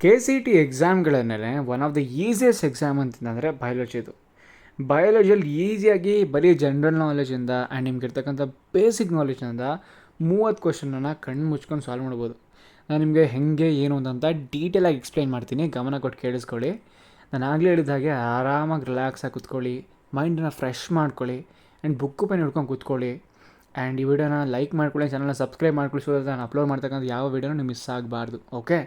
KCT ಎಕ್ಸಾಮ್ಗಳನ್ನೇ one of the easiest exam ಅಂತಂದರೆ ಬಯಾಲಜಿದು. ಬಯಾಲಜಿಯಲ್ಲಿ ಈಸಿಯಾಗಿ ಬರೀ ಜನರಲ್ ನಾಲೆಜಿಂದ ಆ್ಯಂಡ್ ನಿಮ್ಗಿರ್ತಕ್ಕಂಥ ಬೇಸಿಕ್ ನಾಲೆಜಿಂದ 30 ಕ್ವಶನನ್ನು ಕಣ್ಣು ಮುಚ್ಕೊಂಡು ಸಾಲ್ವ್ ಮಾಡ್ಬೋದು. ನಾನು ನಿಮಗೆ ಹೇಗೆ ಏನು ಅಂತ ಡೀಟೇಲಾಗಿ ಎಕ್ಸ್ಪ್ಲೈನ್ ಮಾಡ್ತೀನಿ, ಗಮನ ಕೊಟ್ಟು ಕೇಳಿಸ್ಕೊಳ್ಳಿ. ನಾನು ಆಗಲೇ ಹೇಳಿದ ಹಾಗೆ ಆರಾಮಾಗಿ ರಿಲ್ಯಾಕ್ಸಾಗಿ ಕೂತ್ಕೊಳ್ಳಿ, ಮೈಂಡನ್ನ ಫ್ರೆಶ್ ಮಾಡ್ಕೊಳ್ಳಿ ಆ್ಯಂಡ್ ಬುಕ್ಕು ಪೆನ್ ಹಿಡ್ಕೊಂಡು ಕೂತ್ಕೊಳ್ಳಿ. ಆ್ಯಂಡ್ ಈ ವಿಡಿಯೋನ ಲೈಕ್ ಮಾಡ್ಕೊಳ್ಳಿ, ಚಾನಲ್ನ ಸಬ್ಸ್ಕ್ರೈಬ್ ಮಾಡ್ಕೊಳ್ಳಿ, ಸೊ ನಾನು ಅಪ್ಲೋಡ್ ಮಾಡ್ತಕ್ಕಂಥ ಯಾವ ವಿಡಿಯೋನೂ ನೀವು ಮಿಸ್ ಆಗಬಾರ್ದು. ಓಕೆ,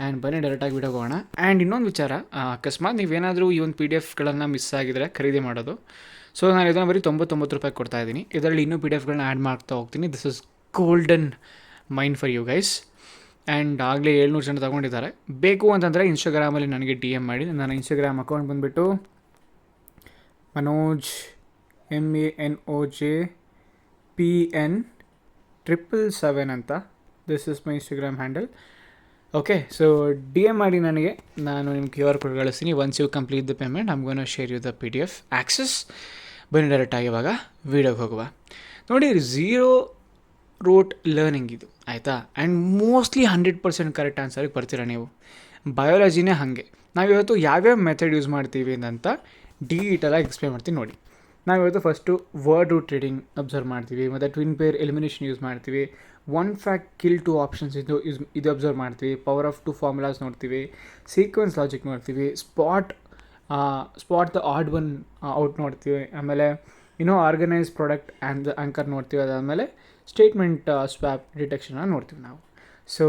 ಆ್ಯಂಡ್ ಬನ್ನಿ ಡೈರೆಕ್ಟಾಗಿ ವಿಡಿಯೋಗೆ ಹೋಗೋಣ. ಆ್ಯಂಡ್ ಇನ್ನೊಂದು ವಿಚಾರ, ಅಕಸ್ಮಾತ್ ನೀವೇನಾದರೂ ಈ ಒಂದು PDF ಮಿಸ್ ಆಗಿದರೆ ಖರೀದಿ ಮಾಡೋದು, ಸೊ ನಾನು ಇದನ್ನು ಬರೀ 99 ರೂಪಾಯಿ ಕೊಡ್ತಾಯಿದ್ದೀನಿ. ಇದರಲ್ಲಿ ಇನ್ನೂ PDF ಆ್ಯಡ್ ಮಾಡ್ತಾ ಹೋಗ್ತೀನಿ. This is golden mind for you guys. And ಆಗಲೇ 700 ಜನ ತೊಗೊಂಡಿದ್ದಾರೆ. ಬೇಕು ಅಂತಂದರೆ ಇನ್ಸ್ಟಾಗ್ರಾಮಲ್ಲಿ ನನಗೆ DM ಮಾಡಿ. ನನ್ನ ಇನ್ಸ್ಟಾಗ್ರಾಮ್ ಅಕೌಂಟ್ ಬಂದುಬಿಟ್ಟು ಮನೋಜ್ MANOJPN777 ಅಂತ. This is my Instagram handle. Okay, so DM ಮಾಡಿ ನನಗೆ, ನಾನು ನಿಮ್ಮ QR ಕೋಡ್ ಕಳಿಸ್ತೀನಿ. Once you complete the payment I am gonna share you the PDF access. ಬನ್ನಿ ಡೈರೆಕ್ಟಾಗಿ ಇವಾಗ ವೀಡಿಯೋಗೆ ಹೋಗುವ. ನೋಡಿ, ಝೀರೋ ರೂಟ್ ಲರ್ನಿಂಗ್ ಇದು, ಆಯಿತಾ? ಆ್ಯಂಡ್ ಮೋಸ್ಟ್ಲಿ 100% ಕರೆಕ್ಟ್ ಆನ್ಸರಿಗೆ ಬರ್ತೀರಾ ನೀವು. ಬಯಾಲಜಿನೇ ಹಾಗೆ. ನಾವಿವತ್ತು ಯಾವ್ಯಾವ ಮೆಥಡ್ ಯೂಸ್ ಮಾಡ್ತೀವಿ ಅಂತ ಡೀಟೇಲಾಗಿ ಎಕ್ಸ್ಪ್ಲೇನ್ ಮಾಡ್ತೀನಿ ನೋಡಿ. ನಾವಿವತ್ತು first word root reading observe ಮಾಡ್ತೀವಿ, ಮತ್ತು ಟ್ವಿನ್ ಪೇರ್ ಎಲಿಮಿನೇಷನ್ ಯೂಸ್ ಮಾಡ್ತೀವಿ, ಒನ್ ಫ್ಯಾಕ್ಟ್ ಕಿಲ್ 2 ಆಪ್ಷನ್ಸ್ ಇದು ಅಬ್ಸರ್ವ್ ಮಾಡ್ತೀವಿ, ಪವರ್ ಆಫ್ 2 ಫಾರ್ಮುಲಾಸ್ ನೋಡ್ತೀವಿ, ಸೀಕ್ವೆನ್ಸ್ ಲಾಜಿಕ್ ನೋಡ್ತೀವಿ, spot the odd one out ನೋಡ್ತೀವಿ, ಆಮೇಲೆ ಆರ್ಗನೈಸ್ ಪ್ರಾಡಕ್ಟ್ ಆ್ಯಂಡ್ ಆ್ಯಂಕರ್ ನೋಡ್ತೀವಿ. ಅದಾದಮೇಲೆ ಸ್ಟೇಟ್ಮೆಂಟ್ ಸ್ವ್ಯಾಪ್ ಡಿಟೆಕ್ಷನ್ನ ನೋಡ್ತೀವಿ ನಾವು. ಸೊ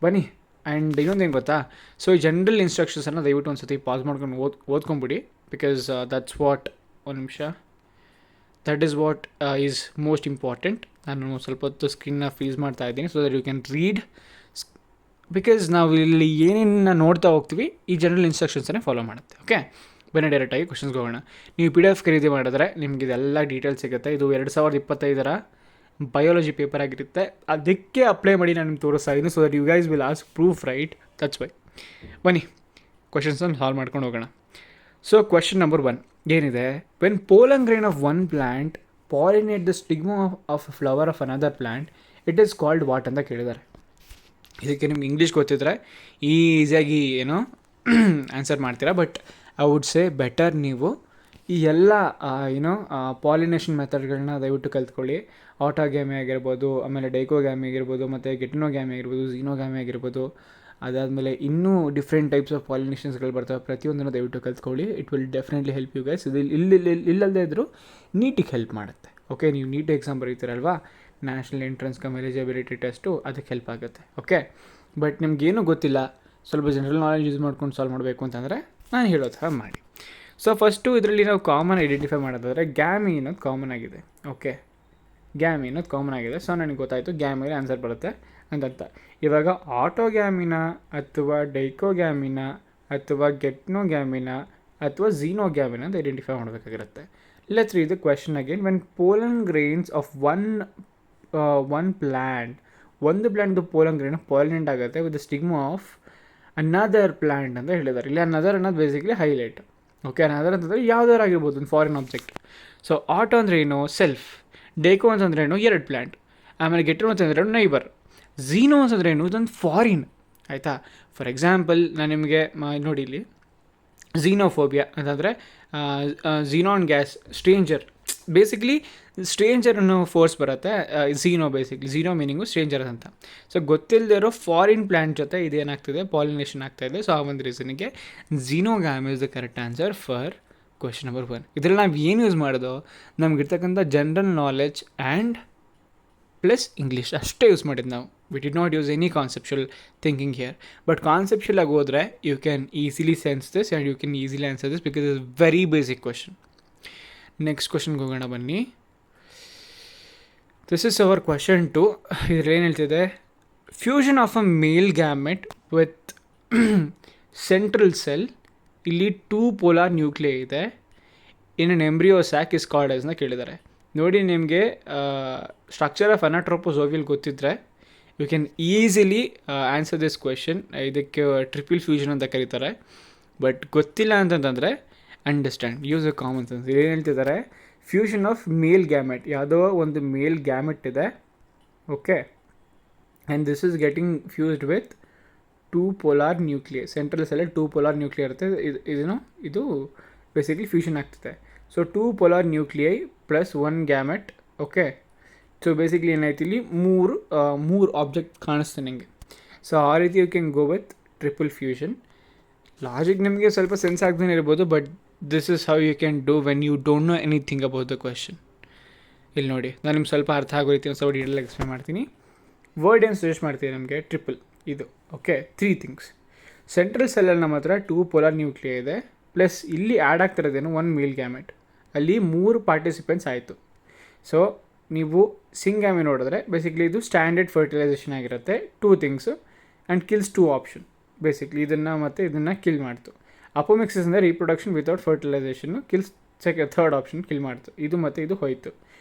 ಬನ್ನಿ. ಆ್ಯಂಡ್ ಇನ್ನೊಂದೇನು ಗೊತ್ತಾ, ಸೊ ಈ ಜನರಲ್ ಇನ್ಸ್ಟ್ರಕ್ಷನ್ಸನ್ನು ದಯವಿಟ್ಟು ಒಂದು ಸತಿ ಪಾಸ್ ಮಾಡ್ಕೊಂಡು ಓದ್ಕೊಂಬಿಡಿ, ಬಿಕಾಸ್ ದಟ್ಸ್ ವಾಟ್, ಒಂದು ನಿಮಿಷ, that is what is most important. ನಾನು ಸ್ವಲ್ಪ ಹೊತ್ತು ಸ್ಕ್ರೀನ್ನ ಫ್ರೀಸ್ ಮಾಡ್ತಾ ಇದ್ದೀನಿ, so that you can read, because ನಾವು ಇಲ್ಲಿ ಏನೇನು ನೋಡ್ತಾ ಹೋಗ್ತೀವಿ ಈ ಜನರಲ್ ಇನ್ಸ್ಟ್ರಕ್ಷನ್ಸನ್ನೇ ಫಾಲೋ ಮಾಡುತ್ತೆ. ಓಕೆ, ಬನ್ನಿ ಡೈರೆಕ್ಟಾಗಿ ಕ್ವಶನ್ಸ್ಗೆ ಹೋಗೋಣ. ನೀವು PDF ಖರೀದಿ ಮಾಡಿದ್ರೆ ನಿಮ್ಗೆ ಇದೆಲ್ಲ ಡೀಟೇಲ್ಸ್ ಸಿಗುತ್ತೆ. ಇದು 2025 ಬಯಾಲಜಿ ಪೇಪರ್ ಆಗಿರುತ್ತೆ. ಅದಕ್ಕೆ ಅಪ್ಲೈ ಮಾಡಿ ನಾನು ನಿಮ್ಗೆ ತೋರಿಸ್ತಾ ಇದ್ದೀನಿ, so that you guys will ask proof, right? That's why. ಬನ್ನಿ ಕ್ವಶನ್ಸನ್ನು ಸಾಲ್ವ್ ಮಾಡ್ಕೊಂಡು ಹೋಗೋಣ. ಸೊ ಕ್ವೆಶ್ಚನ್ ನಂಬರ್ 1 ಏನಿದೆ, when pollen grain of one plant pollinate the stigma of flower of another plant, it is called what ಅಂತ ಕೇಳಿದ್ದಾರೆ. ಇದಕ್ಕೆ ನಿಮ್ಗೆ English ಗೊತ್ತಿದ್ರೆ ಈಸಿಯಾಗಿ ಆನ್ಸರ್ ಮಾಡ್ತೀರಾ. But I would say better ನೀವು ಈ ಎಲ್ಲ ಪಾಲಿನೇಷನ್ ಮೆಥಡ್ಗಳನ್ನ ದಯವಿಟ್ಟು ಕಲ್ತ್ಕೊಳ್ಳಿ. ಆಟೋಗ್ಯಾಮಿ ಆಗಿರ್ಬೋದು, ಆಮೇಲೆ ಡೈಕೋಗ್ಯಾಮಿ ಆಗಿರ್ಬೋದು, ಮತ್ತು ಗೆಟಿನೋಗ್ಯಾಮಿ ಆಗಿರ್ಬೋದು, ಝೀನೋಗ್ಯಾಮಿ ಆಗಿರ್ಬೋದು. ಅದಾದಮೇಲೆ ಇನ್ನೂ ಡಿಫ್ರೆಂಟ್ ಟೈಪ್ಸ್ ಆಫ್ ಪಾಲಿನೇಷನ್ಸ್ಗಳು ಬರ್ತವೆ. ಪ್ರತಿಯೊಂದನ್ನು ದಯವಿಟ್ಟು ಕಲ್ತ್ಕೊಳ್ಳಿ. It will definitely help you guys. ಇದು ಇಲ್ಲದೇ ಇದ್ದರೂ ನೀಟಿಗೆ ಹೆಲ್ಪ್ ಮಾಡುತ್ತೆ. ಓಕೆ, ನೀವು ನೀಟ್ ಎಕ್ಸಾಮ್ ಬರೀತೀರಲ್ವಾ, national entrance cum eligibility test, ಅದಕ್ಕೆ ಹೆಲ್ಪ್ ಆಗುತ್ತೆ. ಓಕೆ, ಬಟ್ ನಿಮ್ಗೇನು ಗೊತ್ತಿಲ್ಲ, ಸ್ವಲ್ಪ ಜನರಲ್ ನಾಲೆಜ್ ಯೂಸ್ ಮಾಡ್ಕೊಂಡು ಸಾಲ್ವ್ ಮಾಡಬೇಕು ಅಂತಂದರೆ ನಾನು ಹೇಳೋ ಥರ ಮಾಡಿ. ಸೊ ಫಸ್ಟು ಇದರಲ್ಲಿ ನಾವು ಕಾಮನ್ ಐಡೆಂಟಿಫೈ ಮಾಡೋದಾದರೆ ಗ್ಯಾಮಿ ಅನ್ನೋದು ಕಾಮನ್ ಆಗಿದೆ. ಓಕೆ, ಗ್ಯಾಮಿ ಅನ್ನೋದು ಕಾಮನ್ ಆಗಿದೆ. ಸೊ ನನಗೆ ಗೊತ್ತಾಯಿತು ಗ್ಯಾಮಿಗೆ ಆನ್ಸರ್ ಬರುತ್ತೆ ಅಂತಂತ. ಇವಾಗ ಆಟೋಗ್ಯಾಮಿನ ಅಥವಾ ಡೈಕೋಗ್ಯಾಮಿನ ಅಥವಾ ಗೆಟ್ನೋಗ್ಯಾಮಿನ ಅಥವಾ ಝೀನೋಗ್ಯಾಮಿನ ಅಂತ ಐಡೆಂಟಿಫೈ ಮಾಡಬೇಕಾಗಿರುತ್ತೆ. Let's read the question again. When pollen grains of one plant, ಒಂದು ಪ್ಲ್ಯಾಂಟ್ದು ಪೋಲನ್ ಗ್ರೈನ್ ಪಾಲಿನೇಟ್ ಆಗುತ್ತೆ with the stigma of another plant ಅಂತ ಹೇಳಿದ್ದಾರೆ. ಇಲ್ಲಿ ಅನದರ್ ಅನ್ನೋದು ಬೇಸಿಕ್ಲಿ ಹೈಲೈಟ್. ಓಕೆ, ಅನದರ್ ಅಂತಂದರೆ ಯಾವ್ದಾರು ಆಗಿರ್ಬೋದು, ಒಂದು ಫಾರಿನ್ ಆಬ್ಜೆಕ್ಟ್. ಸೊ ಆಟೋ ಅಂದರೆ ಏನು, ಸೆಲ್ಫ್. ಡೇಕೋ ಅಂತಂದ್ರೆ ಏನು, 2 ಪ್ಲ್ಯಾಂಟ್. ಆಮೇಲೆ ಗೆಟ್ರೋ ಅಂತಂದ್ರೆ ನೈಬರ್. ಝೀನೋ ಅಂತಂದ್ರೆ ಏನು, ಇದೊಂದು ಫಾರಿನ್, ಆಯಿತಾ? ಫಾರ್ ಎಕ್ಸಾಂಪಲ್ ನಾನು ನಿಮಗೆ ನೋಡಿ ಇಲ್ಲಿ ಝೀನೋಫೋಬಿಯಾ ಅಂತಂದರೆ ಝೀನಾನ್ ಗ್ಯಾಸ್, ಸ್ಟ್ರೇಂಜರ್. ಬೇಸಿಕ್ಲಿ ಸ್ಟ್ರೇಂಜರ್ ಅನ್ನೋ ಫೋರ್ಸ್ ಬರುತ್ತೆ. ಝೀನೋ ಮೀನಿಂಗು ಸ್ಟ್ರೇಂಜರ್ ಅಂತ. ಸೊ ಗೊತ್ತಿಲ್ಲದೆ ಇರೋ ಫಾರಿನ್ ಪ್ಲ್ಯಾಂಟ್ ಜೊತೆ ಇದೇನಾಗ್ತಿದೆ, ಪಾಲಿನೇಷನ್ ಆಗ್ತಾಯಿದೆ. ಸೊ ಆ ಒಂದು ರೀಸನಿಗೆ xenogamy is the correct answer for question number 1. ಇದರಲ್ಲಿ ನಾವು ಏನು ಯೂಸ್ ಮಾಡೋದು, ನಮಗಿರ್ತಕ್ಕಂಥ general knowledge and plus English ಅಷ್ಟೇ ಯೂಸ್ ಮಾಡಿದ್ದು ನಾವು. We did not use any conceptual thinking here. But conceptual ಆಗಿ ಹೋದರೆ you can easily sense this and you can easily answer this, because is very basic question. Next ಕ್ವೆಶ್ಚನ್ಗೆ ಹೋಗೋಣ ಬನ್ನಿ. This is our question 2. ಇದ್ರಲ್ಲಿ ಏನು ಹೇಳ್ತಿದೆ, fusion of a male gamete with central cell, ಇಲ್ಲಿ 2 polar nuclei ಇದೆ, in an embryo sac is called as ನ ಕೇಳಿದ್ದಾರೆ. ನೋಡಿ, ನಿಮಗೆ ಸ್ಟ್ರಕ್ಚರ್ ಆಫ್ ಅನಾಟ್ರೋಪೋಸೋವಿಯಲ್ ಗೊತ್ತಿದ್ದರೆ you can easily answer this question. ಇದಕ್ಕೆ ಟ್ರಿಪಲ್ ಫ್ಯೂಷನ್ ಅಂತ ಕರೀತಾರೆ. ಬಟ್ ಗೊತ್ತಿಲ್ಲ ಅಂತಂದರೆ understand, use a common sense. ಏನು ಹೇಳ್ತಿದ್ದಾರೆ, ಫ್ಯೂಷನ್ ಆಫ್ ಮೇಲ್ ಗ್ಯಾಮೆಟ್, ಯಾವುದೋ ಒಂದು ಮೇಲ್ ಗ್ಯಾಮೆಟ್ ಇದೆ. Okay, and this is getting fused with two polar nuclear, central ಸೆಲ್ಲಲ್ಲಿ ಟೂ ಪೋಲಾರ್ ನ್ಯೂಕ್ಲಿಯರ್ ಇರುತ್ತೆ. ಇದು ಬೇಸಿಕ್ಲಿ ಫ್ಯೂಷನ್ ಆಗ್ತದೆ. So two polar nuclei plus one gamete. Okay, so basically ಏನಾಯ್ತು ಇಲ್ಲಿ ಮೂರು ಆಬ್ಜೆಕ್ಟ್ ಕಾಣಿಸ್ತೆ ನನಗೆ. ಸೊ ಆ ರೀತಿ you can go with triple fusion. Logic ನಿಮಗೆ ಸ್ವಲ್ಪ ಸೆನ್ಸ್ ಆಗ್ದೇ ಇರ್ಬೋದು, but this is how you can do when you don't know anything about the question. ಇಲ್ಲಿ ನೋಡಿ, ನಾನು ನಿಮ್ಗೆ ಸ್ವಲ್ಪ ಅರ್ಥ ಆಗೋ ರೀತಿ ಒಂದು ಸ್ವಲ್ಪ ಡೀಟೇಲ್ ಎಕ್ಸ್ಪ್ಲೇನ್ ಮಾಡ್ತೀನಿ. ವರ್ಡ್ ಏನು ಸಜೆಸ್ಟ್ ಮಾಡ್ತೀನಿ ನಮಗೆ? ಟ್ರಿಪಲ್. ಇದು ಓಕೆ, 3 ಥಿಂಗ್ಸ್. ಸೆಂಟ್ರಲ್ ಸೆಲ್ಲಲ್ಲಿ ನಮ್ಮ ಹತ್ರ ಟೂ ಪೋಲಾರ್ ನ್ಯೂಕ್ಲಿಯರ್ ಇದೆ, ಪ್ಲಸ್ ಇಲ್ಲಿ ಆ್ಯಡ್ ಆಗ್ತಿರೋದೇನು ಒನ್ ಮೇಲ್ ಗ್ಯಾಮೆಟ್. ಅಲ್ಲಿ 3 ಪಾರ್ಟಿಸಿಪೆಂಟ್ಸ್ ಆಯಿತು. ಸೊ ನೀವು ಸಿಂಗ್ಯಾಮಿ ನೋಡಿದ್ರೆ ಬೇಸಿಕ್ಲಿ ಇದು ಸ್ಟ್ಯಾಂಡರ್ಡ್ ಫರ್ಟಿಲೈಸೇಷನ್ ಆಗಿರುತ್ತೆ. 2 things and kills 2 option. Basically ಇದನ್ನು ಮತ್ತು ಇದನ್ನು ಕಿಲ್ ಮಾಡ್ತು. ಅಪೋಮಿಕ್ಸಿಸ್ ಅಂದರೆ ರೀಪ್ರೊಡಕ್ಷನ್ ವಿತೌಟ್ ಫರ್ಟಿಲೈಸೇಷನ್ನು ಕಿಲ್ಸ್ ಥರ್ಡ್ ಆಪ್ಷನ್ ಕಿಲ್ ಮಾಡ್ತು. ಇದು ಮತ್ತು ಇದು ಹೋಯಿತು.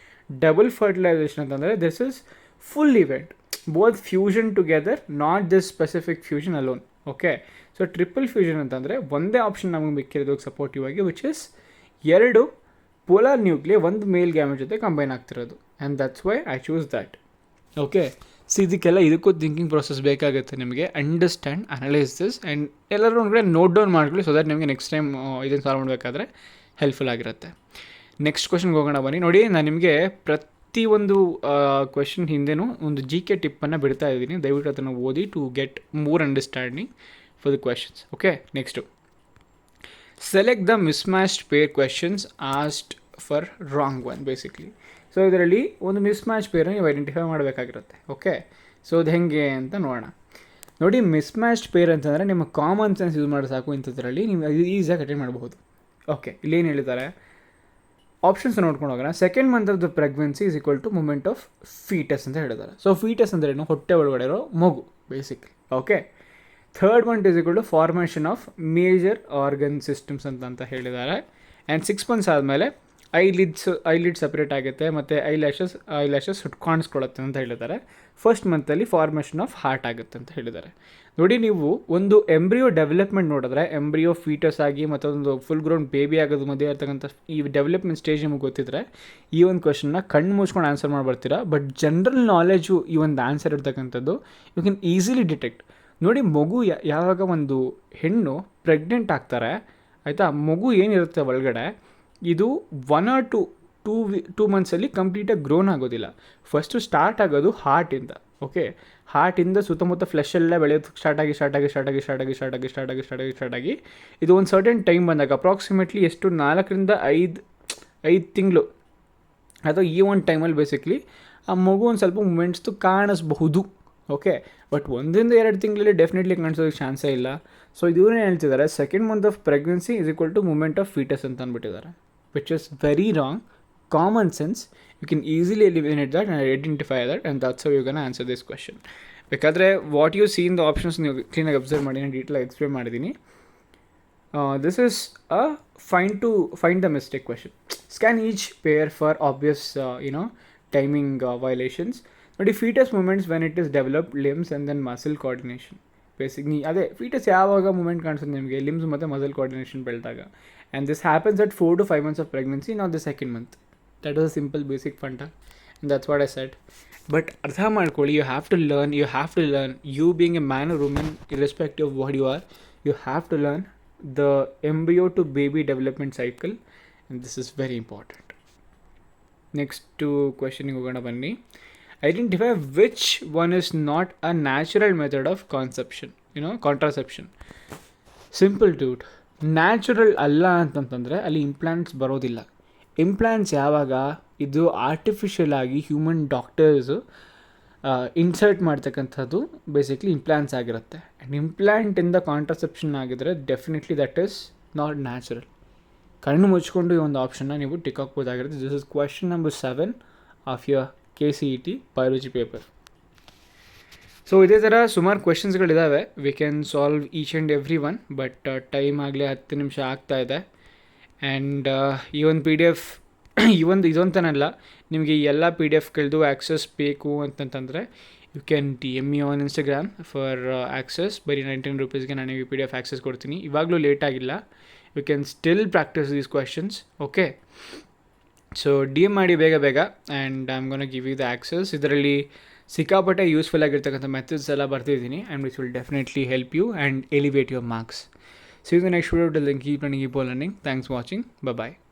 ಡಬಲ್ ಫರ್ಟಿಲೈಸೇಷನ್ ಅಂತಂದರೆ this is full event, both fusion together, not this specific fusion alone. Okay, so triple fusion ಅಂತಂದರೆ ಒಂದೇ ಆಪ್ಷನ್ ನಮಗೆ ಮಿಕ್ಕಿರೋದಕ್ಕೆ ಸಪೋರ್ಟಿವ್ ಆಗಿ, ವಿಚ್ ಇಸ್ 2 ಪೋಲಾರ್ ನ್ಯೂಕ್ಲಿಯರ್ ಒಂದು ಮೇಲ್ ಗ್ಯಾಮೆಟ್ ಜೊತೆ ಕಂಬೈನ್ ಆಗ್ತಿರೋದು. And that's why I choose that. Okay, so ಇದಕ್ಕೂ thinking process ಬೇಕಾಗುತ್ತೆ ನಿಮಗೆ. ಅಂಡರ್ಸ್ಟ್ಯಾಂಡ್, ಅನಲೈಸ್ ದಿಸ್ ಆ್ಯಂಡ್ ಎಲ್ಲರೂ ಒಂದು ಕಡೆ ನೋಟ್ ಡೌನ್ ಮಾಡ್ಕೊಳ್ಳಿ, ಸೊ ದಟ್ ನಿಮಗೆ ನೆಕ್ಸ್ಟ್ ಟೈಮ್ ಇದನ್ನು ಸಾಲ್ವ್ ಮಾಡಬೇಕಾದ್ರೆ ಹೆಲ್ಪ್ಫುಲ್ ಆಗಿರುತ್ತೆ. ನೆಕ್ಸ್ಟ್ ಕ್ವೆಶನ್ಗೆ ಹೋಗೋಣ ಬನ್ನಿ. ನೋಡಿ, ನಾನು ನಿಮಗೆ ಪ್ರತಿಯೊಂದು ಕ್ವೆಶನ್ ಹಿಂದೆನೂ ಒಂದು GK ಟಿಪ್ಪನ್ನು ಬಿಡ್ತಾ ಇದ್ದೀನಿ. ದಯವಿಟ್ಟು ಅದನ್ನು ಓದಿ to get more understanding for the questions. Okay, next select the mismatched pair questions asked for wrong one. Basically so ಇದರಲ್ಲಿ ಒಂದು ಮಿಸ್ಮ್ಯಾಚ್ ಪೇರನ್ನು ನೀವು ಐಡೆಂಟಿಫೈ ಮಾಡಬೇಕಾಗಿರುತ್ತೆ. ಓಕೆ, ಸೊ ಅದು ಹೆಂಗೆ ಅಂತ ನೋಡೋಣ. ನೋಡಿ, ಮಿಸ್ಮ್ಯಾಚ್ಡ್ ಪೇರ್ ಅಂತಂದರೆ ನಿಮ್ಮ ಕಾಮನ್ ಸೆನ್ಸ್ ಯೂಸ್ ಮಾಡಿ ಸಾಕು. ಇಂಥದ್ರಲ್ಲಿ ನೀವು ಈಸಿಯಾಗಿ ಅಟೆಂಡ್ ಮಾಡಬಹುದು. ಓಕೆ, ಇಲ್ಲೇನು ಹೇಳಿದ್ದಾರೆ ಆಪ್ಷನ್ಸ್ ನೋಡ್ಕೊಂಡು ಹೋಗೋಣ. Second month of the pregnancy is equal to movement of foetus ಅಂತ ಹೇಳಿದ್ದಾರೆ. ಸೊ ಫೀಟಸ್ ಅಂದರೆ ಏನು? ಹೊಟ್ಟೆ ಒಳಗಡೆ ಇರೋ ಮಗು basically. Okay, third month is equal to formation of major organ systems ಅಂತ ಹೇಳಿದ್ದಾರೆ. ಆ್ಯಂಡ್ 6 ಮಂತ್ಸ್ ಆದಮೇಲೆ ಐಲಿಡ್ ಸಪ್ರೇಟ್ ಆಗುತ್ತೆ ಮತ್ತು ಐಲ್ಯಾಶಸ್ ಕಾಣಿಸ್ಕೊಳ್ಳುತ್ತೆ ಅಂತ ಹೇಳಿದ್ದಾರೆ. ಫಸ್ಟ್ ಮಂತಲ್ಲಿ ಫಾರ್ಮೇಷನ್ ಆಫ್ ಹಾರ್ಟ್ ಆಗುತ್ತೆ ಅಂತ ಹೇಳಿದ್ದಾರೆ. ನೋಡಿ, ನೀವು ಒಂದು ಎಂಬ್ರಿಯೋ ಡೆವಲಪ್ಮೆಂಟ್ ನೋಡಿದ್ರೆ, ಎಂಬ್ರಿಯೋ ಫೀಟಸ್ ಆಗಿ ಮತ್ತೊಂದು ಫುಲ್ ಗ್ರೌಂಡ್ ಬೇಬಿ ಆಗೋದು ಮಧ್ಯೆ ಇರ್ತಕ್ಕಂಥ ಈ ಡೆವಲಪ್ಮೆಂಟ್ ಸ್ಟೇಜ್ ನಿಮಗೆ ಗೊತ್ತಿದ್ರೆ ಈ ಒಂದು ಕ್ವೆಶನ್ನ ಕಣ್ಣು ಮುಚ್ಕೊಂಡು ಆನ್ಸರ್ ಮಾಡಿಬರ್ತೀರಾ. ಬಟ್ ಜನರಲ್ ನಾಲೆಜು ಈ ಒಂದು ಆನ್ಸರ್ ಇರ್ತಕ್ಕಂಥದ್ದು ಯು ಕ್ಯಾನ್ ಈಸಿಲಿ ಡಿಟೆಕ್ಟ್. ನೋಡಿ, ಮಗು ಯಾವಾಗ ಒಂದು ಹೆಣ್ಣು ಪ್ರೆಗ್ನೆಂಟ್ ಆಗ್ತಾರೆ ಆಯಿತಾ, ಮಗು ಏನಿರುತ್ತೆ ಒಳಗಡೆ ಇದು 1 or 2 ಮಂತ್ಸಲ್ಲಿ ಕಂಪ್ಲೀಟಾಗಿ ಗ್ರೋನ್ ಆಗೋದಿಲ್ಲ. ಫಸ್ಟು ಸ್ಟಾರ್ಟ್ ಆಗೋದು ಹಾರ್ಟಿಂದ. ಓಕೆ, ಹಾರ್ಟಿಂದ ಸುತ್ತಮುತ್ತ ಫ್ಲೆಶ್ ಎಲ್ಲ ಬೆಳೆಯೋದಕ್ಕೆ ಸ್ಟಾರ್ಟ್ ಆಗಿ ಇದು ಒಂದು ಸರ್ಟನ್ ಟೈಮ್ ಬಂದಾಗ ಅಪ್ರಾಕ್ಸಿಮೇಟ್ಲಿ ಎಷ್ಟು 4 to 5 ತಿಂಗಳು ಅಥವಾ ಈ ಒಂದು ಟೈಮಲ್ಲಿ ಬೇಸಿಕ್ಲಿ ಆ ಮಗು ಒಂದು ಸ್ವಲ್ಪ ಮೂಮೆಂಟ್ಸ್ದು ಕಾಣಿಸ್ಬಹುದು. ಓಕೆ, ಬಟ್ 1-2 ತಿಂಗಳಲ್ಲಿ ಡೆಫಿನೆಟ್ಲಿ ಕಾಣಿಸೋದಕ್ಕೆ ಚಾನ್ಸೇ ಇಲ್ಲ. ಸೊ ಇದನ್ನೇ ಹೇಳ್ತಿದ್ದಾರೆ, second month of pregnancy is equal to movement of foetus ಅಂತ ಅಂದ್ಬಿಟ್ಟಿದ್ದಾರೆ, which is very wrong. Common sense, you can easily eliminate that and identify that, and that's how you're going to answer this question. Because what you see in the options ನೀವು ಕ್ಲೀನಾಗಿ observe ಮಾಡಿ, ನಾನು ಡೀಟೇಲಾಗಿ explain ಮಾಡಿದ್ದೀನಿ. This is a find the mistake question. Scan each pair for obvious timing violations. ನೋಡಿ, fetus movements when it is developed limbs and then muscle coordination. Basically ಅದೇ foetus ಯಾವಾಗ movement ಕಾಣಿಸುತ್ತೆ ನಿಮಗೆ? ಲಿಮ್ಸ್ ಮತ್ತು muscle coordination ಬೆಳೆದಾಗ. And this happens at 4 to 5 months of pregnancy, not the second month. That was a simple basic funda, and that's what I said. But ಅರ್ಥ ಮಾಡ್ಕೊಳ್ಳಿ, you have to learn you being a man or woman, irrespective of what you are, you have to learn the embryo to baby development cycle, and this is very important. Next to questioning ಹೋಗೋಣ ಬನ್ನಿ. Identify which one is not a natural method of contraception. Simple dude, natural ಅಲ್ಲ ಅಂತಂತಂದರೆ ಅಲ್ಲಿ implants ಬರೋದಿಲ್ಲ. Implants ಯಾವಾಗ ಇದು artificial ಆಗಿ human doctors insert ಮಾಡ್ತಕ್ಕಂಥದ್ದು ಬೇಸಿಕ್ಲಿ ಇಂಪ್ಲಾಂಟ್ಸ್ ಆಗಿರುತ್ತೆ. ಆ್ಯಂಡ್ ಇಂಪ್ಲಾಂಟಿಂದ ಕಾಂಟ್ರಸೆಪ್ಷನ್ ಆಗಿದ್ರೆ definitely that is not natural. ಕಣ್ಣು ಮುಚ್ಕೊಂಡು ಈ ಒಂದು ಆಪ್ಷನ್ನ ನೀವು ಟಿಕ್ ಹಾಕ್ಬೋದಾಗಿರುತ್ತೆ. This is question number 7 of your KCET biology paper. So ಇದೇ ಥರ ಸುಮಾರು ಕ್ವೆಶನ್ಸ್ಗಳಿದ್ದಾವೆ. We can solve each and every one, but time ಆಗಲೇ 10 ನಿಮಿಷ ಆಗ್ತಾಯಿದೆ. ಆ್ಯಂಡ್ ಈ ಒಂದು PDF ಇದೊಂತನಲ್ಲ, ನಿಮಗೆ ಈ ಎಲ್ಲ PDFಗಳದ್ದು ಆ್ಯಕ್ಸಸ್ ಬೇಕು ಅಂತಂತಂದರೆ you can DM me on Instagram for access. ಬರೀ 19 rupeesಗೆ ನಾನು ಈ PDF ಆ್ಯಕ್ಸಸ್ ಕೊಡ್ತೀನಿ. ಇವಾಗಲೂ ಲೇಟ್ ಆಗಿಲ್ಲ, you can still practise these questions. Okay, so DM ಮಾಡಿ ಬೇಗ, and I am gonna give you the access. ಇದರಲ್ಲಿ ಸಿಕ್ಕಾಪಟ್ಟೆ ಯೂಸ್ಫುಲ್ ಆಗಿರ್ತಕ್ಕಂಥ ಮೆಥಡ್ಸ್ ಎಲ್ಲ ಬರ್ತಿದ್ದೀನಿ and which will definitely help you and elevate your marks. See you in the next video. Till then, keep learning, keep on learning. Thanks for watching. Bye bye.